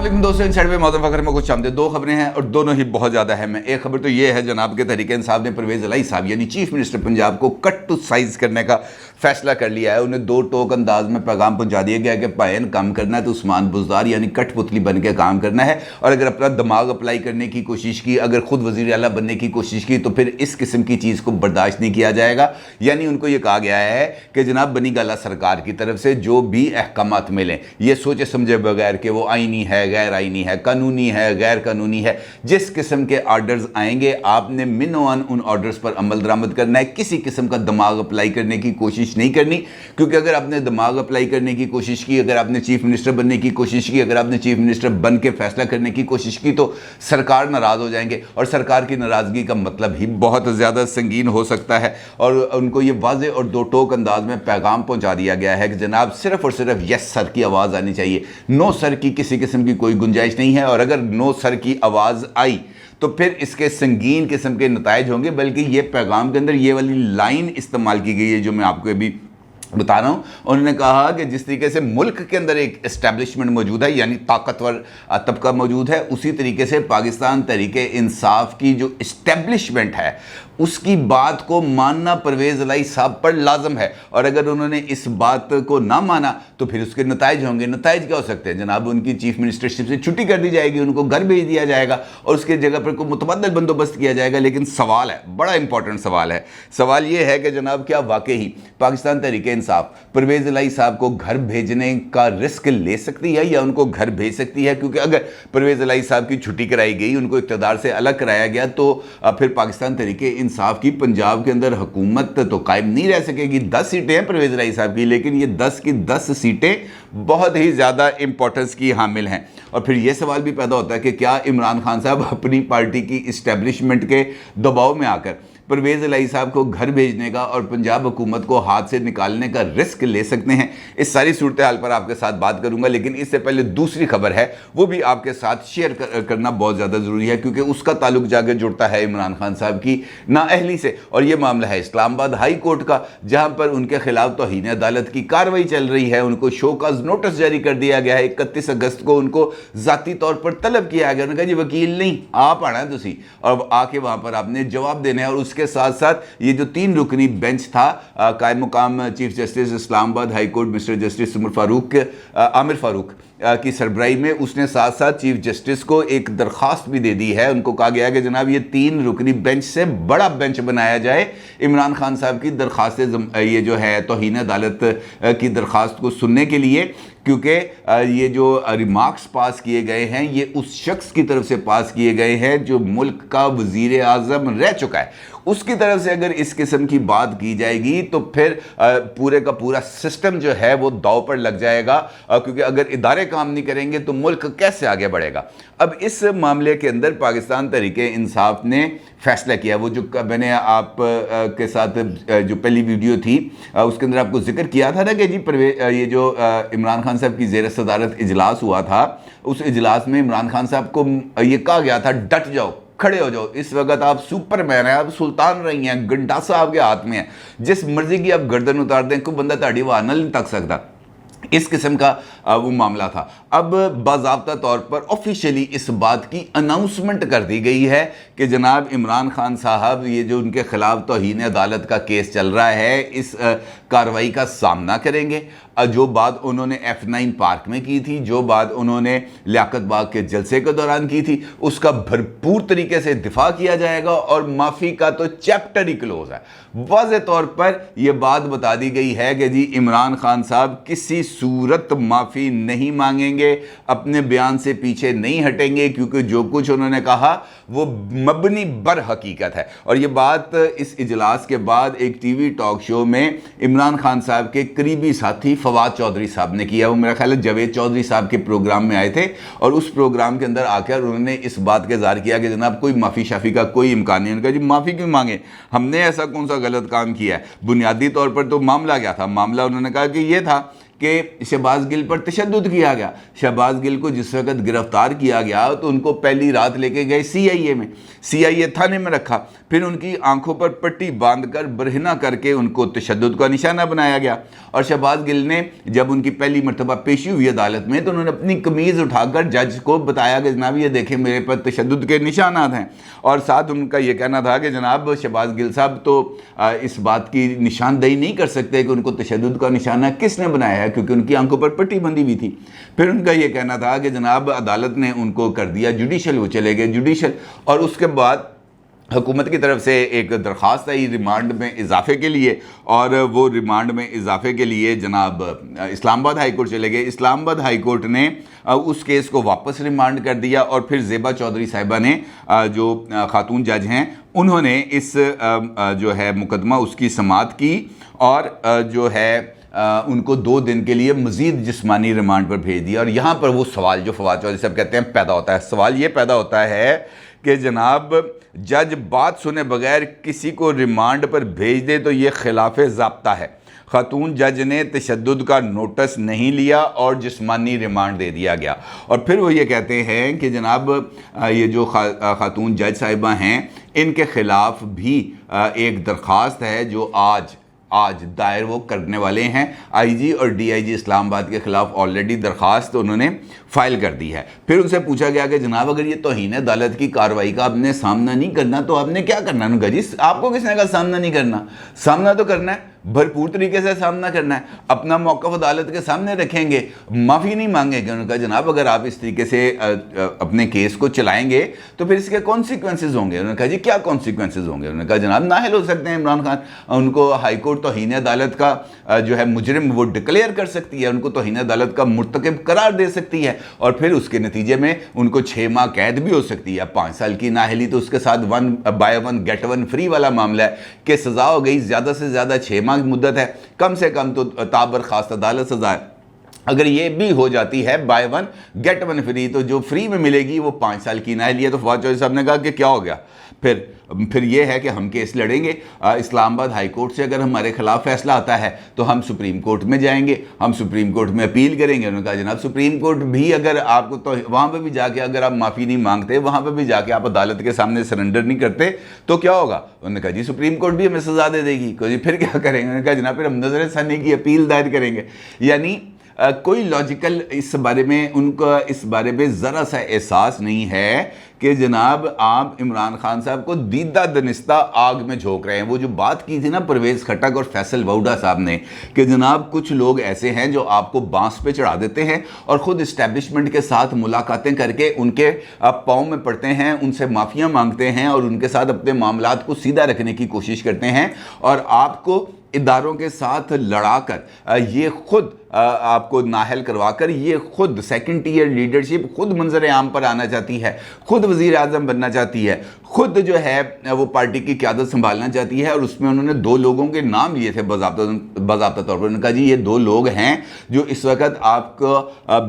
अस्सलाम दोस्तों, इन साइड में मौजूद फखर में कुछ आमदे दो खबरें हैं और दोनों ही बहुत ज़्यादा अहम हैं। एक खबर तो ये है जनाब के तहरीक इंसाफ ने परवेज़ इलाही साहब यानी चीफ मिनिस्टर पंजाब को कट टू साइज़ करने का फैसला कर लिया है। उन्हें दो टोक अंदाज में पैगाम पहुंचा दिया गया कि पायन काम करना है तो उस्मान बुज़दार यानी कठपुतली बन के काम करना है, और अगर अपना दिमाग अप्लाई करने की कोशिश की, अगर खुद वज़ीर आला बनने की कोशिश की तो फिर इस किस्म की चीज़ को बर्दाश्त नहीं किया जाएगा। यानी उनको ये कहा गया है कि जनाब बनी गाला सरकार की तरफ से जो भी अहकामात मिलें, ये सोचे समझे बगैर कि वो आईनी है, गैर आईनी है, कानूनी है, गैर कानूनी है, जिस किस्म के आर्डर्स आएंगे आपने मिनोअन उन आर्डर्स पर अमल दरामद करना है। किसी किस्म का दिमाग अप्लाई करने की कोशिश नहीं करनी, क्योंकि अगर आपने दिमाग अप्लाई करने की कोशिश की, अगर आपने चीफ मिनिस्टर बनने की कोशिश की, अगर आपने चीफ मिनिस्टर बन के फैसला करने की कोशिश की तो सरकार नाराज़ हो जाएंगे, और सरकार की नाराज़गी का मतलब ही बहुत ज़्यादा संगीन हो सकता है। और उनको ये वाज़े और दो टोक अंदाज में पैगाम पहुंचा दिया गया है कि जनाब सिर्फ और सिर्फ यस सर की आवाज़ आनी चाहिए, नो सर की किसी किस्म की कोई गुंजाइश नहीं है। और अगर नो सर की आवाज़ आई तो फिर इसके संगीन किस्म के नताइज होंगे। बल्कि ये पैगाम के अंदर ये वाली लाइन इस्तेमाल की गई है जो मैं आपको अभी बता रहा हूँ। उन्होंने कहा कि जिस तरीके से मुल्क के अंदर एक एस्टेब्लिशमेंट मौजूद है यानी ताकतवर तबका मौजूद है, उसी तरीके से पाकिस्तान तहरीके इंसाफ की जो इस्टेब्लिशमेंट है उसकी बात को मानना परवेज़ इलाही साहब पर लाजम है। और अगर उन्होंने इस बात को ना माना तो फिर उसके नताइज होंगे। नताइज क्या हो सकते हैं जनाब? उनकी चीफ मिनिस्टरशिप से छुट्टी कर दी जाएगी, उनको घर भेज दिया जाएगा और उसके जगह पर कोई मुतबद्दल बंदोबस्त किया जाएगा। लेकिन सवाल है, बड़ा इंपॉर्टेंट सवाल है। सवाल ये है कि जनाब क्या वाकई ही पाकिस्तान तहरीके इंसाफ परवेज़ इलाही साहब को घर भेजने का रिस्क ले सकती है या उनको घर भेज सकती है? क्योंकि अगर परवेज़ इलाही साहब की छुट्टी कराई गई, उनको इक़्तिदार से अलग कराया गया तो फिर पाकिस्तान तहरीके इंसाफ की पंजाब के अंदर हुकूमत तो कायम नहीं रह सकेगी। 10 सीटें हैं परवेज़ इलाही साहब की, लेकिन ये 10 की 10 सीटें बहुत ही ज़्यादा इंपॉर्टेंस की हामिल हैं। और फिर ये सवाल भी पैदा होता है कि क्या इमरान खान साहब अपनी पार्टी की इस्टेब्लिशमेंट के दबाव में आकर परवेज़ इलाही साहब को घर भेजने का और पंजाब हुकूमत को हाथ से निकालने का रिस्क ले सकते हैं? इस सारी सूरत हाल पर आपके साथ बात करूंगा, लेकिन इससे पहले दूसरी खबर है वो भी आपके साथ शेयर करना बहुत ज़्यादा ज़रूरी है, क्योंकि उसका ताल्लुक जाकर जुड़ता है इमरान खान साहब की नाअहली से। और ये मामला है इस्लामाबाद हाई कोर्ट का, जहाँ पर उनके खिलाफ तौहीन अदालत की कार्रवाई चल रही है। उनको शोकॉज नोटिस जारी कर दिया गया है। 31 अगस्त को उनको ज़ाती तौर पर तलब किया गया। उन्होंने कहा जी वकील नहीं, आप आना तुसी और आके वहाँ पर आपने जवाब देना है। और उसके साथ साथ ये जो 3 रुकनी बेंच था कायम मुकाम chief justice Islamabad high court mister justice Aamir Farooq की सरबराही में, उसने साथ साथ चीफ जस्टिस को एक दरख्वास्त भी दे दी है। उनको कहा गया है कि जनाब ये 3 रुकनी बेंच से बड़ा बेंच बनाया जाए इमरान खान साहब की दरख्वास्त ये जो है तौहीन अदालत की दरख्वास्त को सुनने के लिए, क्योंकि ये जो रिमार्क्स पास किए गए हैं ये उस शख्स की तरफ से पास किए गए हैं जो मुल्क का वज़ीर आज़म रह चुका है। उसकी तरफ से अगर इस किस्म की बात की जाएगी तो फिर पूरे का पूरा सिस्टम जो है वो दांव पर लग जाएगा, क्योंकि अगर इदारे काम नहीं करेंगे तो मुल्क कैसे आगे बढ़ेगा। अब इस मामले के अंदर पाकिस्तान तहरीके इंसाफ ने फैसला किया। वो जो मैंने आप के साथ जो पहली वीडियो थी उसके अंदर आपको जिक्र किया था ना कि जी ये जो इमरान खान साहब की ज़ेर सदारत इजलास हुआ था, उस इजलास में इमरान खान साहब को ये कहा गया था डट जाओ, खड़े हो जाओ, इस वक्त आप सुपरमैन हैं, आप सुल्तान रही हैं, गंडासा आपके हाथ में है, जिस मर्जी की आप गर्दन उतार दें कोई बंदा ताड़ी वहां नहीं तक सकता। इस किस्म का वो मामला था। अब बाज़ाब्ता तौर पर ऑफिशियली इस बात की अनाउंसमेंट कर दी गई है कि जनाब इमरान खान साहब ये जो उनके खिलाफ तौहीन अदालत का केस चल रहा है इस कार्रवाई का सामना करेंगे। जो बात उन्होंने F9 पार्क में की थी, जो बात उन्होंने लियाकत बाग के जलसे के दौरान की थी, उसका भरपूर तरीके से दिफा किया जाएगा और माफ़ी का तो चैप्टर ही क्लोज है। वाज़े तौर पर यह बात बता दी गई है कि जी इमरान खान साहब किसी सूरत माफ़ी नहीं मांगेंगे, अपने बयान से पीछे नहीं हटेंगे, क्योंकि जो कुछ उन्होंने कहा वो मबनी बर हकीकत है। और ये बात इस इजलास के बाद एक टीवी टॉक शो में इमरान खान साहब के करीबी साथी फवाद चौधरी साहब ने किया। वो मेरा ख्याल है जावेद चौधरी साहब के प्रोग्राम में आए थे और उस प्रोग्राम के अंदर आकर उन्होंने इस बात का इज़हार किया कि जनाब कोई माफ़ी शाफ़ी का कोई इम्कान नहीं। उनका जी माफ़ी क्यों मांगे, हमने ऐसा कौन सा गलत काम किया है? बुनियादी तौर पर तो मामला क्या था? मामला उन्होंने कहा कि ये था کہ شہباز گل پر تشدد کیا گیا. شہباز گل کو جس وقت گرفتار کیا گیا تو ان کو پہلی رات لے کے گئے سی آئی اے میں, سی آئی اے تھانے میں رکھا, پھر ان کی آنکھوں پر پٹی باندھ کر برہنہ کر کے ان کو تشدد کا نشانہ بنایا گیا. اور شہباز گل نے جب ان کی پہلی مرتبہ پیشی ہوئی عدالت میں تو انہوں نے اپنی قمیض اٹھا کر جج کو بتایا کہ جناب یہ دیکھیں میرے پر تشدد کے نشانات ہیں, اور ساتھ ان کا یہ کہنا تھا کہ جناب شہباز گل صاحب تو اس بات کی نشاندہی نہیں کر سکتے کہ ان کو تشدد کا نشانہ کس نے بنایا ہے, کیونکہ ان کی آنکھوں پر پٹی بندھی ہوئی تھی. پھر ان کا یہ کہنا تھا کہ جناب عدالت نے ان کو کر دیا جوڈیشل, وہ چلے گئے جوڈیشل, اور اس کے بعد حکومت کی طرف سے ایک درخواست آئی ریمانڈ میں اضافے کے لیے, اور وہ ریمانڈ میں اضافے کے لیے جناب اسلام آباد ہائی کورٹ چلے گئے. اسلام آباد ہائی کورٹ نے اس کیس کو واپس ریمانڈ کر دیا, اور پھر زیبا چودھری صاحبہ نے جو خاتون جج ہیں انہوں نے اس جو ہے مقدمہ اس کی سماعت کی, اور جو ہے ان کو 2 دن کے لیے مزید جسمانی ریمانڈ پر بھیج دیا. اور یہاں پر وہ سوال جو فواد چودھری صاحب کہتے ہیں پیدا ہوتا ہے, سوال یہ پیدا ہوتا ہے کہ جناب جج بات سنے بغیر کسی کو ریمانڈ پر بھیج دے تو یہ خلاف ضابطہ ہے. خاتون جج نے تشدد کا نوٹس نہیں لیا اور جسمانی ریمانڈ دے دیا گیا. اور پھر وہ یہ کہتے ہیں کہ جناب یہ جو خاتون جج صاحبہ ہیں ان کے خلاف بھی ایک درخواست ہے جو آج دائر وہ کرنے والے ہیں. آئی جی اور ڈی آئی جی اسلام آباد کے خلاف آلریڈی درخواست انہوں نے فائل کر دی ہے. پھر ان سے پوچھا گیا کہ جناب اگر یہ توہین عدالت کی کارروائی کا آپ نے سامنا نہیں کرنا تو آپ نے کیا کرنا ہے؟ جی آپ کو کس نے کہا سامنا نہیں کرنا؟ سامنا تو کرنا ہے, بھرپور طریقے سے سامنا کرنا ہے. اپنا موقف عدالت کے سامنے رکھیں گے, معافی نہیں مانگیں گے. انہوں نے کہا جناب اگر آپ اس طریقے سے اپنے کیس کو چلائیں گے تو پھر اس کے کانسیکوینسز ہوں گے. انہوں نے کہا جی کیا کانسیکوینسز ہوں گے؟ انہوں نے کہا جناب نااہل ہو سکتے ہیں عمران خان, ان کو ہائی کورٹ توہین عدالت کا جو ہے مجرم وہ ڈکلیئر کر سکتی ہے, ان کو توہین عدالت کا مرتکب قرار دے سکتی ہے, اور پھر اس کے نتیجے میں ان کو 6 ماہ قید بھی ہو سکتی ہے. 5 سال کی نااہلی تو اس کے ساتھ 1 buy 1 get 1 free والا معاملہ ہے کہ سزا ہو گئی زیادہ سے زیادہ 6 ماہ کی مدت ہے, کم سے کم تو تابرخاست عدالت سزا ہے. اگر یہ بھی ہو جاتی ہے بائی 1 گیٹ 1 فری تو جو فری میں ملے گی وہ 5 سال کی نااہلی ہے. تو فواد چودھری صاحب نے کہا کہ کیا ہو گیا, پھر یہ ہے کہ ہم کیس لڑیں گے. اسلام آباد ہائی کورٹ سے اگر ہمارے خلاف فیصلہ آتا ہے تو ہم سپریم کورٹ میں جائیں گے, ہم سپریم کورٹ میں اپیل کریں گے. انہوں نے کہا جناب سپریم کورٹ بھی اگر آپ کو تو وہاں پہ بھی جا کے اگر آپ معافی نہیں مانگتے, وہاں پہ بھی جا کے آپ عدالت کے سامنے سرنڈر نہیں کرتے تو کیا ہوگا؟ انہوں نے کہا جی سپریم کورٹ بھی ہمیں سزا دے دے گی. جی پھر کیا کریں گے؟ انہوں نے کہا جناب پھر ہم نظر ثانی کی اپیل دائر کریں گے. یعنی کوئی لاجیکل اس بارے میں ان کا اس بارے میں ذرا سا احساس نہیں ہے کہ جناب آپ عمران خان صاحب کو دیدہ دنستہ آگ میں جھونک رہے ہیں. وہ جو بات کی تھی نا پرویز خٹک اور فیصل ووڈا صاحب نے کہ جناب کچھ لوگ ایسے ہیں جو آپ کو بانس پہ چڑھا دیتے ہیں اور خود اسٹیبلشمنٹ کے ساتھ ملاقاتیں کر کے ان کے پاؤں میں پڑتے ہیں, ان سے معافیاں مانگتے ہیں اور ان کے ساتھ اپنے معاملات کو سیدھا رکھنے کی کوشش کرتے ہیں, اور آپ کو اداروں کے ساتھ لڑا کر یہ خود آپ کو نااہل کروا کر یہ خود سیکنڈ ٹیئر لیڈرشپ خود منظر عام پر آنا چاہتی ہے, خود وزیر اعظم بننا چاہتی ہے, خود جو ہے وہ پارٹی کی قیادت سنبھالنا چاہتی ہے. اور اس میں انہوں نے 2 لوگوں کے نام لیے تھے باضابطہ طور پر. انہوں نے کہا جی یہ 2 لوگ ہیں جو اس وقت آپ کو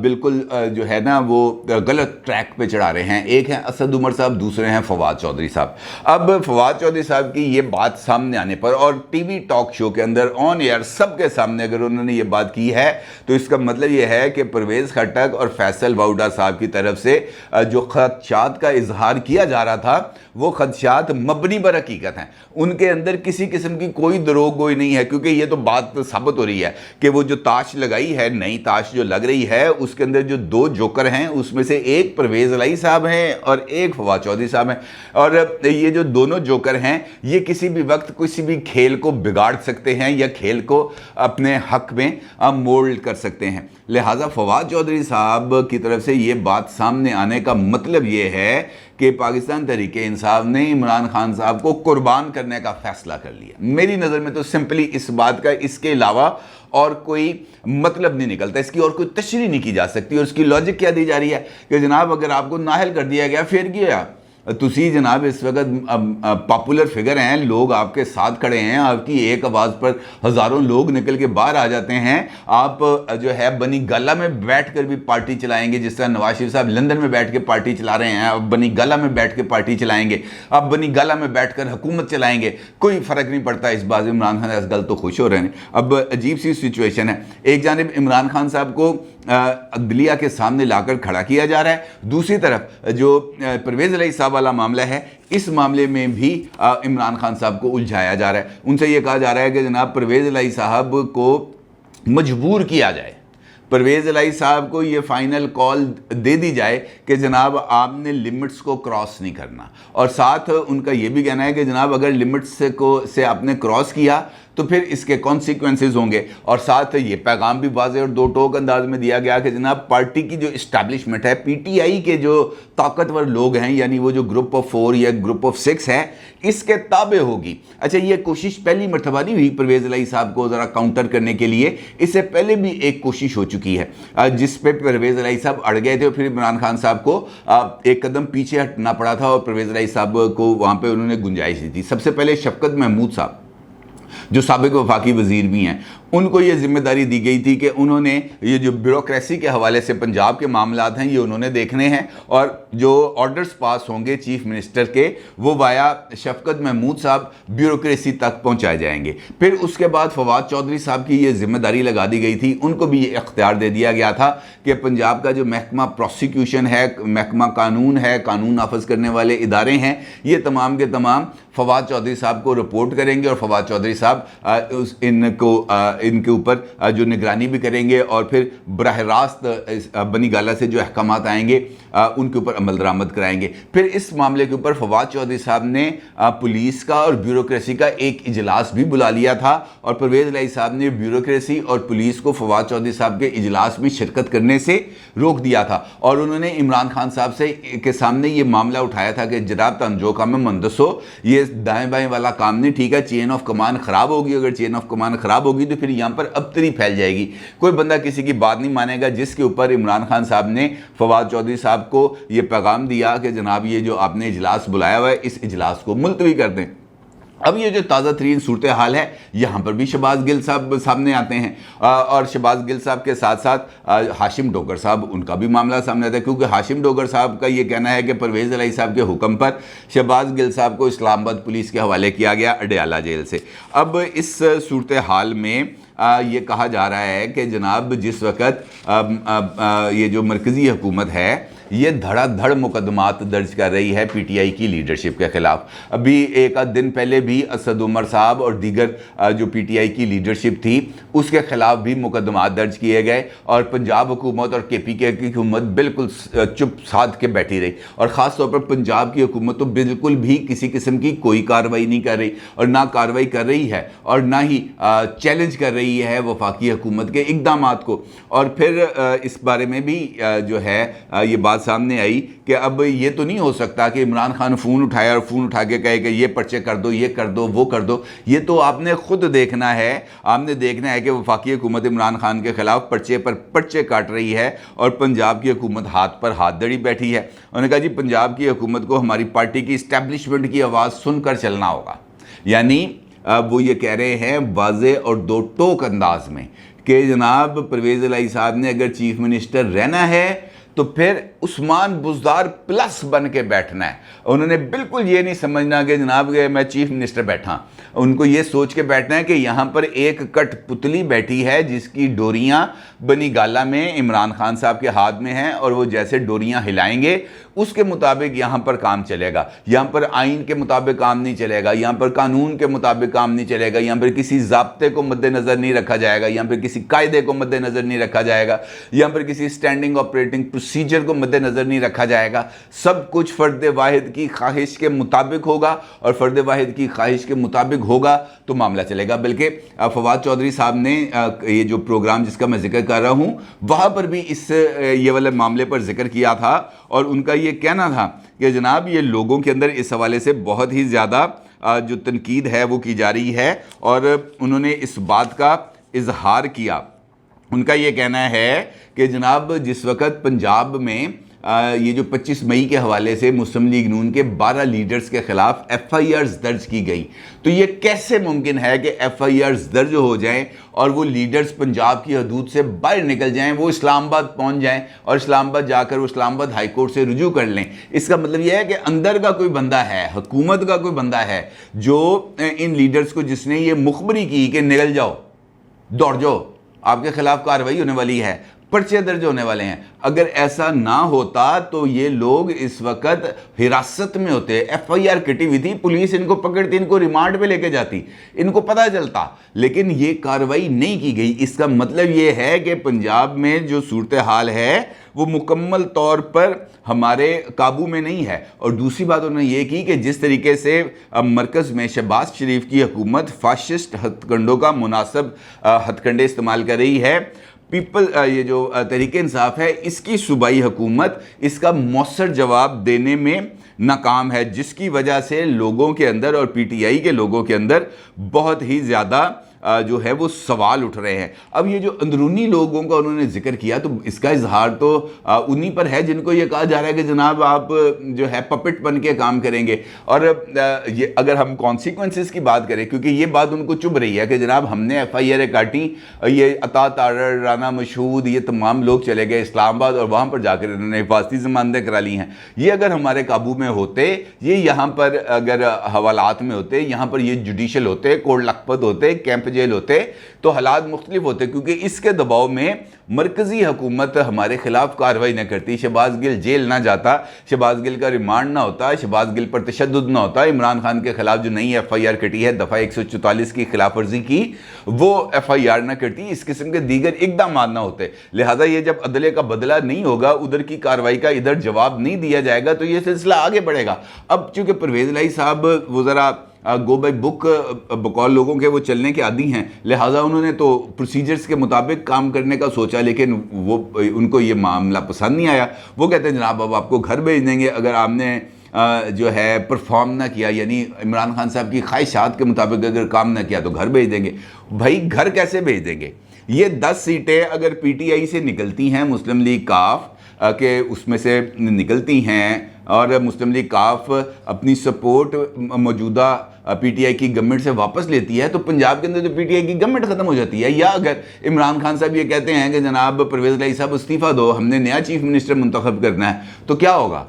بالکل جو ہے نا وہ غلط ٹریک پہ چڑھا رہے ہیں. ایک ہیں اسد عمر صاحب, دوسرے ہیں فواد چودھری صاحب. اب فواد چودھری صاحب کی یہ بات سامنے آنے پر اور ٹی وی ٹاک شو کے اندر آن ایئر سب کے سامنے اگر انہوں نے یہ بات کی ہے تو اس کا مطلب یہ ہے کہ پرویز خٹک اور فیصل ووڈا صاحب کی طرف سے جو خدشات کا اظہار کیا جا رہا تھا وہ خدشات مبنی بر حقیقت ہیں. ان کے اندر کسی قسم کی کوئی دروغ گوئی نہیں ہے, کیونکہ یہ تو بات ثابت ہو رہی ہے کہ وہ جو تاش لگائی ہے, نئی تاش جو لگ رہی ہے, اس کے اندر جو 2 جوکر ہیں اس میں سے ایک پرویز الہی صاحب ہیں اور ایک فواد چودھری صاحب ہیں. اور یہ جو دونوں جوکر ہیں یہ کسی بھی وقت کسی بھی کھیل کو بگاڑ سکتے ہیں یا کھیل کو اپنے حق میں مولڈ کر سکتے ہیں. لہٰذا فواد چودھری صاحب کی طرف سے یہ بات سامنے آنے کا مطلب یہ ہے کہ پاکستان تحریک انصاف نے عمران خان صاحب کو قربان کرنے کا فیصلہ کر لیا. میری نظر میں تو سمپلی اس بات کا اس کے علاوہ اور کوئی مطلب نہیں نکلتا, اس کی اور کوئی تشریح نہیں کی جا سکتی. اور اس کی لاجک کیا دی جا رہی ہے کہ جناب اگر آپ کو نااہل کر دیا گیا پھر کیا, तुसी जनाब इस वक्त पॉपुलर फिगर हैं, लोग आपके साथ खड़े हैं, आपकी एक आवाज़ पर हज़ारों लोग निकल के बाहर आ जाते हैं। आप जो है बनी गाला में बैठ कर भी पार्टी चलाएंगे, जिस तरह नवाज शरीफ साहब लंदन में बैठ के पार्टी चला रहे हैं, आप बनी गाला में बैठ के पार्टी चलाएंगे, आप बनी गाला में बैठ कर हुकूमत चलाएंगे, कोई फ़र्क नहीं पड़ता। इस बात इमरान खान इस गल तो खुश हो रहे हैं। अब अजीब सी सिचुएशन है, एक जानिब इमरान खान साहब को अदलिया के सामने लाकर खड़ा किया जा रहा है, दूसरी तरफ जो परवेज़ इलाही साहब वाला मामला है, इस मामले में भी इमरान खान साहब को उलझाया जा रहा है। उनसे ये कहा जा रहा है कि जनाब परवेज़ इलाही साहब को मजबूर किया जाए, परवेज़ इलाही साहब को ये फाइनल कॉल दे दी जाए कि जनाब आपने लिमिट्स को क्रॉस नहीं करना, और साथ उनका ये भी कहना है कि जनाब अगर लिमिट्स से आपने क्रॉस किया तो फिर इसके कॉन्सिक्वेंसेस होंगे। और साथ ये पैगाम भी वाज़ेह और दो टोक अंदाज में दिया गया कि जनाब पार्टी की जो इस्टेब्लिशमेंट है, पीटीआई के जो ताकतवर लोग हैं, यानी वो जो ग्रुप ऑफ 4 या ग्रुप ऑफ 6 है, इसके ताबे होगी। अच्छा, ये कोशिश पहली मरतबा नहीं हुई परवेज़ इलाही साहब को ज़रा काउंटर करने के लिए, इससे पहले भी एक कोशिश हो चुकी है जिस पे परवेज़ इलाही साहब अड़ गए थे, और फिर इमरान खान साहब को एक कदम पीछे हटना पड़ा था, और परवेज़ इलाही साहब को वहाँ पर उन्होंने गुंजाइश दी थी। सबसे पहले शफकत महमूद साहब जो साबिक वफाकी वज़ीर भी हैं, उनको ये जिम्मेदारी दी गई थी कि उन्होंने ये जो ब्यूरोक्रेसी के हवाले से पंजाब के मामलात हैं, ये उन्होंने देखने हैं, और जो ऑर्डर्स पास होंगे चीफ मिनिस्टर के, वो वाया शफकत महमूद साहब ब्यूरोक्रेसी तक पहुंचाए जाएंगे। फिर उसके बाद फवाद चौधरी साहब की ये जिम्मेदारी लगा दी गई थी, उनको भी ये इख्तियार दे दिया गया था कि पंजाब का जो महकमा प्रोसिक्यूशन है, महकमा कानून है, कानून नाफज करने वाले इदारे हैं, ये तमाम के तमाम फवाद चौधरी साहब को रिपोर्ट करेंगे, और फवाद चौधरी साहब इनके ऊपर जो निगरानी भी करेंगे, और फिर बराह रास्त बनी गाला से जो अहकाम आएंगे उनके ऊपर अमल दरामद कराएंगे। फिर इस मामले के ऊपर फवाद चौधरी साहब ने पुलिस का और ब्यूरोक्रेसी का एक इजलास भी बुला लिया था, और परवेज़ इलाही साहब ने ब्यूरोक्रेसी और पुलिस को फवाद चौधरी साहब के इजलास में शिरकत करने से रोक दिया था, और उन्होंने इमरान खान साहब से के सामने ये मामला उठाया था कि जनाब तंजो का में मंदसो, ये दाएं बाएं वाला काम नहीं ठीक है, चेन ऑफ कमान ख़राब होगी, अगर चेन ऑफ कमान ख़राब होगी तो फिर यहाँ पर अबतरी फैल जाएगी, कोई बंदा किसी की बात नहीं मानेगा। जिसके ऊपर इमरान खान साहब ने फवाद चौधरी साहब को ये पैगाम दिया कि जनाब ये जो आपने इजलास बुलाया हुआ है, इस इजलास को मुलतवी कर दें। अब ये जो ताज़ा तरीन सूरत हाल है, यहाँ पर भी शहबाज गिल साहब सामने आते हैं, और शहबाज गिल साहब के साथ साथ हाशिम डोगर साहब, उनका भी मामला सामने आता है, क्योंकि हाशिम डोगर साहब का ये कहना है कि परवेज़ इलाही साहब के हुक्म पर शहबाज गिल साहब को इस्लामाबाद पुलिस के हवाले किया गया अडयाला जेल से। अब इस सूरत हाल में ये कहा जा रहा है कि जनाब जिस वक़्त ये जो मरकज़ी हुकूमत है, ये धड़ाधड़ मुकदमात दर्ज कर रही है पीटीआई की लीडरशिप के ख़िलाफ़। अभी एक आध दिन पहले भी असद उमर साहब और दीगर जो पीटीआई की लीडरशिप थी, उसके ख़िलाफ़ भी मुकदमात दर्ज किए गए, और पंजाब हुकूमत और केपीके की हुकूमत बिल्कुल चुप साध के बैठी रही, और ख़ास तौर पर पंजाब की हुकूमत तो बिल्कुल भी किसी किस्म की कोई कार्रवाई नहीं कर रही, और ना कार्रवाई कर रही है, और ना ही चैलेंज कर रही है वफाकी हुकूमत के इक़दामात को। और फिर इस बारे में भी जो है ये बात सामने आई कि अब ये तो नहीं हो सकता कि इमरान खान फ़ोन उठाया और फ़ोन उठा के कहे कि ये पर्चे कर दो, ये कर दो, वो कर दो। ये तो आपने खुद देखना है, आपने देखना है कि वफाकी हुकूमत इमरान खान के ख़िलाफ़ पर्चे पर पर्चे काट रही है, और पंजाब की हुकूमत हाथ पर हाथ धरी बैठी है। उन्होंने कहा जी पंजाब की हुकूमत को हमारी पार्टी की इस्टेब्लिशमेंट की आवाज़ सुनकर चलना होगा। यानी वो ये कह रहे हैं वाज़ेह और दो टोक अंदाज में कि जनाब परवेज़ इलाही साहब ने अगर चीफ मिनिस्टर रहना है तो फिर उस्मान बुज़दार प्लस बन के बैठना है। उन्होंने बिल्कुल ये नहीं समझना कि जनाब के मैं चीफ मिनिस्टर बैठा, उनको ये सोच के बैठना है कि यहाँ पर एक कठपुतली बैठी है जिसकी डोरियाँ बनी गाला में इमरान खान साहब के हाथ में हैं, और वो जैसे डोरियाँ हिलाएंगे उसके मुताबिक यहाँ पर काम चलेगा। यहाँ पर आइन के मुताबिक काम नहीं चलेगा, यहाँ पर कानून के मुताबिक काम नहीं चलेगा, यहाँ पर किसी ज़ाब्ते को मद्देनज़र नहीं रखा जाएगा, यहाँ पर किसी कायदे को मद्देनज़र नहीं रखा जाएगा, यहाँ पर किसी स्टैंडिंग ऑपरेटिंग प्रोसीजर को मद्देनज़र नहीं रखा जाएगा। सब कुछ फ़र्द वाहिद की ख्वाहिश के मुताबिक होगा, और फ़र्द वाहिद की ख्वाहिश के मुताबिक होगा तो मामला चलेगा। बल्कि फवाद चौधरी साहब ने ये जो प्रोग्राम जिसका मैं जिक्र कर रहा हूँ, वहाँ पर भी ये वाले मामले पर जिक्र किया था, और उनका ये कहना था कि जनाब ये लोगों के अंदर इस हवाले से बहुत ही ज़्यादा जो तनकीद है वो की जा रही है, और उन्होंने इस बात का इजहार किया। उनका ये कहना है कि जनाब जिस वक़्त पंजाब में یہ جو 25 مئی کے حوالے سے مسلم لیگ نون کے 12 لیڈرز کے خلاف ایف آئی آرز درج کی گئی، تو یہ کیسے ممکن ہے کہ ایف آئی آرز درج ہو جائیں اور وہ لیڈرز پنجاب کی حدود سے باہر نکل جائیں، وہ اسلام آباد پہنچ جائیں اور اسلام آباد جا کر وہ اسلام آباد ہائی کورٹ سے رجوع کر لیں؟ اس کا مطلب یہ ہے کہ اندر کا کوئی بندہ ہے، حکومت کا کوئی بندہ ہے جو ان لیڈرز کو، جس نے یہ مخبری کی کہ نکل جاؤ، دوڑ جاؤ، آپ کے خلاف کارروائی ہونے والی ہے، پرچے درج ہونے والے ہیں۔ اگر ایسا نہ ہوتا تو یہ لوگ اس وقت حراست میں ہوتے، ایف آئی آر کٹی ہوئی تھی، پولیس ان کو پکڑتی، ان کو ریمانڈ پہ لے کے جاتی، ان کو پتہ چلتا، لیکن یہ کارروائی نہیں کی گئی۔ اس کا مطلب یہ ہے کہ پنجاب میں جو صورتحال ہے وہ مکمل طور پر ہمارے قابو میں نہیں ہے۔ اور دوسری بات انہوں نے یہ کی کہ جس طریقے سے مرکز میں شہباز شریف کی حکومت فاشسٹ ہتھ کنڈوں کا مناسب ہتھ کنڈے استعمال کر رہی ہے، یہ جو تحریک انصاف ہے اس کی صوبائی حکومت اس کا مؤثر جواب دینے میں ناکام ہے، جس کی وجہ سے لوگوں کے اندر اور پی ٹی آئی کے لوگوں کے اندر بہت ہی زیادہ جو ہے وہ سوال اٹھ رہے ہیں۔ اب یہ جو اندرونی لوگوں کا انہوں نے ذکر کیا تو اس کا اظہار تو انہی پر ہے جن کو یہ کہا جا رہا ہے کہ جناب آپ جو ہے پپٹ بن کے کام کریں گے۔ اور یہ اگر ہم کانسیکوینسز کی بات کریں، کیونکہ یہ بات ان کو چبھ رہی ہے کہ جناب ہم نے ایف آئی آر کاٹی، یہ عطا تارڑ، رانا مشہود، یہ تمام لوگ چلے گئے اسلام آباد اور وہاں پر جا کر انہوں نے حفاظتی ضمانتیں کرا لی ہیں۔ یہ اگر ہمارے قابو میں ہوتے، یہ یہاں پر اگر حوالات میں ہوتے، یہاں پر یہ جوڈیشل ہوتے، کوڑ لکھپت ہوتے، کیمپ جیل ہوتے، تو حالات مختلف ہوتے، کیونکہ اس کے دباؤ میں مرکزی حکومت ہمارے خلاف کارروائی نہ کرتی، شہباز گل جیل نہ جاتا، شہباز گل کا ریمانڈ نہ ہوتا، شہباز گل پر تشدد نہ ہوتا، عمران خان کے خلاف جو نئی ایف آئی آر کٹی ہے دفعہ 144 کی خلاف ورزی کی، وہ ایف آئی آر نہ کرتی، اس قسم کے دیگر اقدامات نہ ہوتے۔ لہٰذا یہ جب عدلے کا بدلہ نہیں ہوگا، ادھر کی کارروائی کا ادھر جواب نہیں دیا جائے گا، تو یہ سلسلہ آگے بڑھے گا۔ اب چونکہ پرویز الہی صاحب وہ ذرا گو بائی بک بقول لوگوں کے وہ چلنے کے عادی ہیں، لہٰذا انہوں نے تو پروسیجرز کے مطابق کام کرنے کا سوچا، لیکن وہ ان کو یہ معاملہ پسند نہیں آیا۔ وہ کہتے ہیں جناب اب آپ کو گھر بھیج دیں گے اگر آپ نے جو ہے پرفارم نہ کیا، یعنی عمران خان صاحب کی خواہشات کے مطابق اگر کام نہ کیا تو گھر بھیج دیں گے۔ بھائی گھر کیسے بھیج دیں گے؟ یہ 10 سیٹیں اگر پی ٹی آئی سے نکلتی ہیں، مسلم لیگ کاف کہ اس میں سے نکلتی ہیں، اور مسلم لیگ کاف اپنی سپورٹ موجودہ پی ٹی آئی کی گورنمنٹ سے واپس لیتی ہے، تو پنجاب کے اندر تو پی ٹی آئی کی گورنمنٹ ختم ہو جاتی ہے۔ یا اگر عمران خان صاحب یہ کہتے ہیں کہ جناب پرویز الہی صاحب استعفیٰ دو، ہم نے نیا چیف منسٹر منتخب کرنا ہے، تو کیا ہوگا؟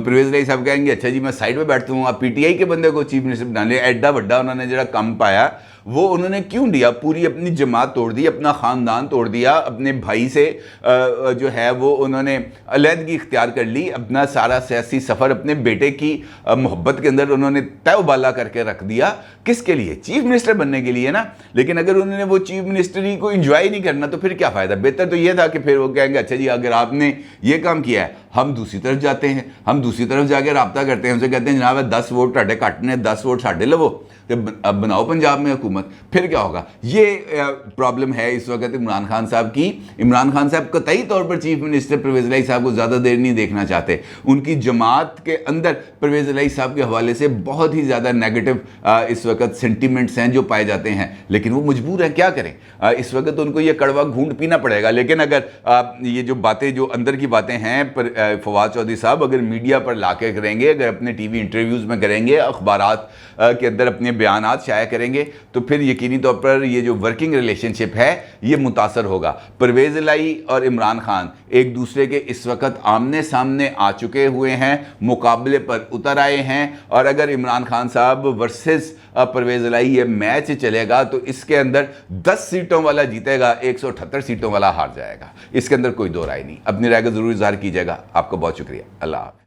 پرویز الہی صاحب کہیں گے اچھا جی میں سائڈ پہ بیٹھتا ہوں، آپ پی ٹی آئی کے بندے کو چیف منسٹر بنا لیں۔ ایڈا بڑا انہوں نے جڑا کم پایا وہ انہوں نے کیوں دیا؟ پوری اپنی جماعت توڑ دی، اپنا خاندان توڑ دیا، اپنے بھائی سے جو ہے وہ انہوں نے علیحدگی اختیار کر لی، اپنا سارا سیاسی سفر اپنے بیٹے کی محبت کے اندر انہوں نے تہ و بالا کر کے رکھ دیا۔ کس کے لیے؟ چیف منسٹر بننے کے لیے نا۔ لیکن اگر انہوں نے وہ چیف منسٹری کو انجوائے نہیں کرنا تو پھر کیا فائدہ؟ بہتر تو یہ تھا کہ پھر وہ کہیں گے اچھا جی اگر آپ نے یہ کام کیا ہے، ہم دوسری طرف جاتے ہیں، ہم دوسری طرف جا کے رابطہ کرتے ہیں، ان سے کہتے ہیں جناب 10 ووٹ ٹاڈے کٹنے، 10 ووٹ ساڈے لو، اب بناؤ پنجاب میں حکومت، پھر کیا ہوگا؟ یہ پرابلم ہے اس وقت عمران خان صاحب کی۔ عمران خان صاحب قطعی طور پر چیف منسٹر پرویز الہی صاحب کو زیادہ دیر نہیں دیکھنا چاہتے۔ ان کی جماعت کے اندر پرویز الہی صاحب کے حوالے سے بہت ہی زیادہ نیگیٹو اس وقت سینٹیمنٹس ہیں جو پائے جاتے ہیں، لیکن وہ مجبور ہیں، کیا کریں؟ اس وقت ان کو یہ کڑوا گھونٹ پینا پڑے گا۔ لیکن اگر یہ جو باتیں، جو اندر کی باتیں ہیں فواد چودھری صاحب اگر میڈیا پر لا کے کریں گے، اگر اپنے ٹی وی انٹرویوز میں کریں گے، اخبارات کے اندر اپنے بیانات شائع کریں گے، تو پھر یقینی طور پر یہ جو ورکنگ ریلیشن شپ ہے یہ متاثر ہوگا۔ پرویز الہی اور عمران خان ایک دوسرے کے اس وقت آمنے سامنے آ چکے ہوئے ہیں، مقابلے پر اتر آئے ہیں، اور اگر عمران خان صاحب ورسز پرویز الہی یہ میچ چلے گا تو اس کے اندر 10 سیٹوں والا جیتے گا، 178 سیٹوں والا ہار جائے گا۔ اس کے اندر کوئی دو رائے نہیں۔ اپنی رائے کا ضرور اظہار کیجیے گا۔ آپ کا بہت شکریہ۔ اللہ حافظ۔